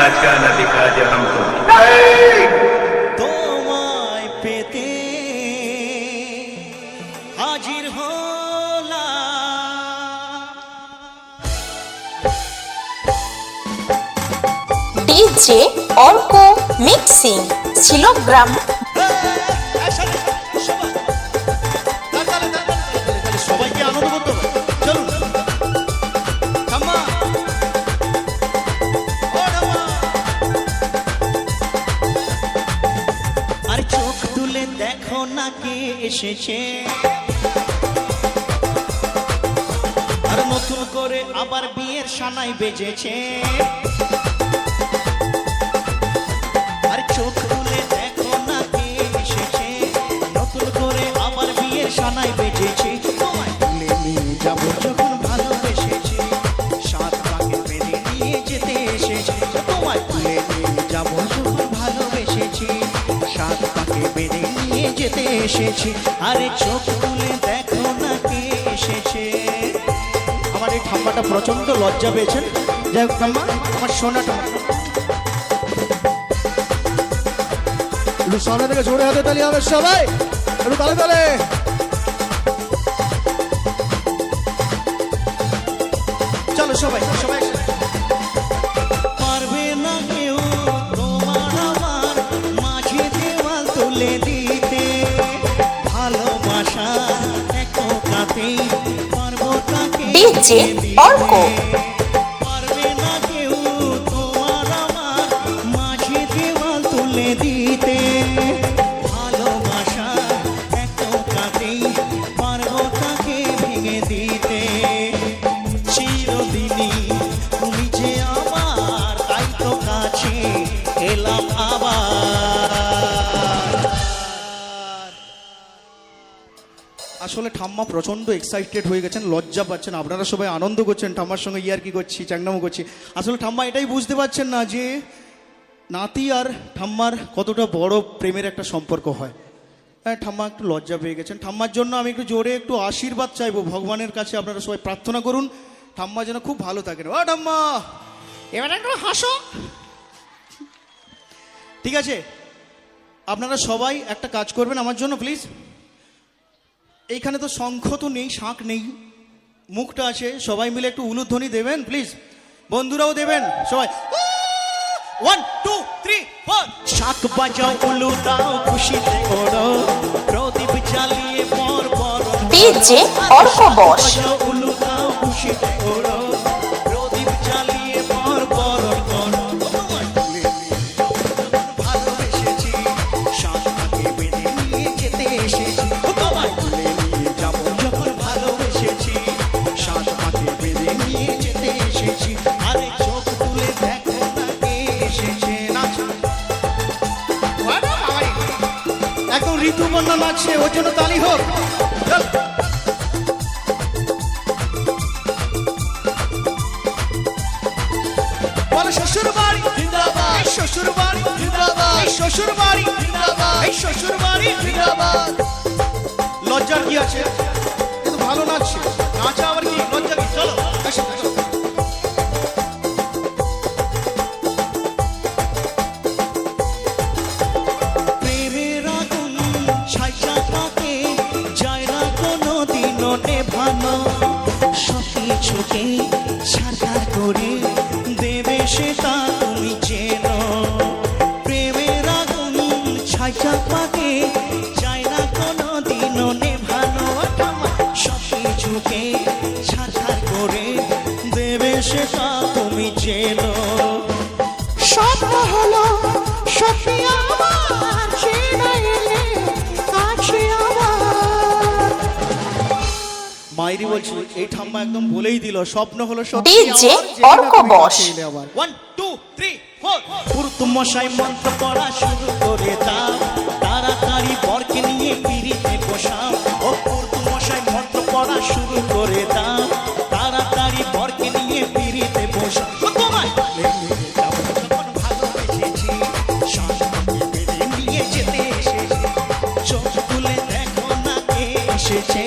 नाच गाना दिखा दे हमको। তোমায় পেতে হাজির হলাম। ডিজে অর্ক মিক্সিং শিলগ্রাম। সবাইকে আনন্দ করতে হবে, চলুন। ঠাম্মা, ও ঠাম্মা। আর চোখ তুলে দেখো না কে এসেছে, আর নতুন করে আবার বিয়ের সানাই বেজেছে। আর চোখ তুলে দেখো না কে এসেছে, নতুন করে আবার বিয়ের সানাই বেজেছে। তোমায় তুলে নিয়ে যাবো যখন ভালোবেসেছি, সাত পাকে বেঁধে নিয়ে যেতে এসেছি। তোমায় তুলে নিয়ে যাবো যখন ভালোবেসেছি, সাত পাকে বেঁধে নিয়ে যেতে এসেছি। আরে চোখ তুলে দেখো না কে এসেছে। আমার এই ঠাম্মাটা প্রচন্ড লজ্জা পেয়েছেন। যাই হোক ঠাম্মা, আমার সোনা ঠাম্মা, একটু সামনে থেকে জোরে হাতে তালি হবে সবাই, একটু তালে তালে। চলো সবাই সবাই। পারবে না কেউ তোমার আমার মাঝে দেওয়াল তুলে দিতে, ভালোবাসা এক কাতে পারবো তাকে ডিজে অর্ক। পারবে না কেউ তোমার আমার মাঝে দেওয়াল তুলে দিতে, ভালোবাসা এক কাতে পারবো তাকে ভেঙে দিতে। চিরদিনই তুমি যে আমার, তাই তো কাছে এলাম আবার। আসলে ঠাম্মা প্রচন্ড এক্সাইটেড হয়ে গেছেন, লজ্জা পাচ্ছেন। আপনারা সবাই আনন্দ করছেন, ঠাম্মার সঙ্গে ইয়ার্কি করছি, চ্যাংনামো করছি। আসলে ঠাম্মা এটাই বুঝতে পারছেন না যে নাতি আর ঠাম্মার কতটা বড় প্রেমের একটা সম্পর্ক হয়। হ্যাঁ, ঠাম্মা একটু লজ্জা পেয়ে গেছেন। ঠাম্মার জন্য আমি একটু জোরে একটু আশীর্বাদ চাইবো ভগবানের কাছে। আপনারা সবাই প্রার্থনা করুন ঠাম্মা যেন খুব ভালো থাকেন। ও ঠাম্মা, এবার একটু হাসো, ঠিক আছে? আপনারা সবাই একটা কাজ করবেন আমার জন্য প্লিজ। এইখানে তো শঙ্খ তো নেই, শাঁখ নেই, মুখটা আছে। সবাই মিলে একটু উলুধ্বনি দেবেন প্লিজ, বন্ধুরাও দেবেন সবাই। 1 2 3 4 শাঁখ বাজাও, উলু দাও, খুশিতে ওড়ো, প্রদীপ জ্বালিয়ে পর পর। ডিজে অর্ক বস। উলু দাও, খুশিতে ওড়ো, প্রদীপ জ্বালিয়ে পর পর করো। ভালোবেসেছি, শাঁখটাকে বেঁধে নিয়ে যেতে এসেছি। তোমায় তুলে নিয়ে যাবো যখন ভালোবেসেছি, শাঁখটাকে বেঁধে নিয়ে যেতে এসেছি। আরে চোখ তুলে দেখো না কে এসেছে। নাচ একদম ঋতুবর্ণ নাচছে, ওর জন্য তালি হোক। চল। বলো শ্বশুর বাড়ি জিন্দাবাদ, শ্বশুর বাড়ি জিন্দাবাদ, শ্বশুর বাড়ি জিন্দাবাদ, এই শ্বশুর বাড়ি জিন্দাবাদ। লজ্জার কি আছে? কিন্তু ভালো নাচছে, নাচা আবার কি লজ্জা কি? চলো আসো, আসো। প্রেমের আগুন ছাইটা পাকে যায় না কোনো দিনও নেভানো, সবকিছুকে সাকার করে দেবে সেটা তুমি চেনো। প্রেমের আগুন ছাইটা পাকে যায় না কোনো দিনও নেভানো, সবকিছুকে সাকার করে দেবে সেটা তুমি চেনো। স্বপ্ন হলো সত্যি আমার, চেনা এলে কাছে আমার। মাইরি বলছি, এই ঠাম্মা একদম বলেই দিল, স্বপ্ন হলো সত্যি ডিজে আমার, অর্ক বস। 1 2 3 4 পুরুত মশাই মন্ত্র পড়া শুরু করে দাও, তাড়াতাড়ি বরকে নিয়ে পিড়িতে বসাও। ও পুরুত মশাই মন্ত্র পড়া শুরু করে দাও, তাড়াতাড়ি বরকে নিয়ে পিড়িতে বসাও। তোমায় যখন ভালোবেসেছি, শাঁখটাকে বেঁধে নিয়ে যেতে এসেছি। চোখ তুলে দেখো না কে এসেছে,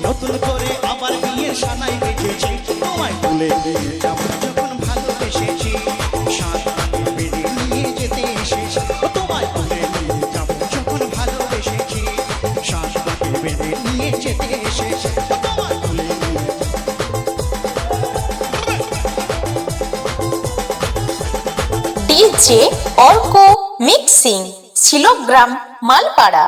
নতুন করে আবার বিয়ের সানাই বেজেছে। তোমায় তুলে নিয়ে যাবো যখন ভালোবেসেছি, শাঁখটাকে এসেছে তোমায় তুলে নিয়ে ডিজে অর্ক মিক্সিং শিলগ্রাম মালপাড়া।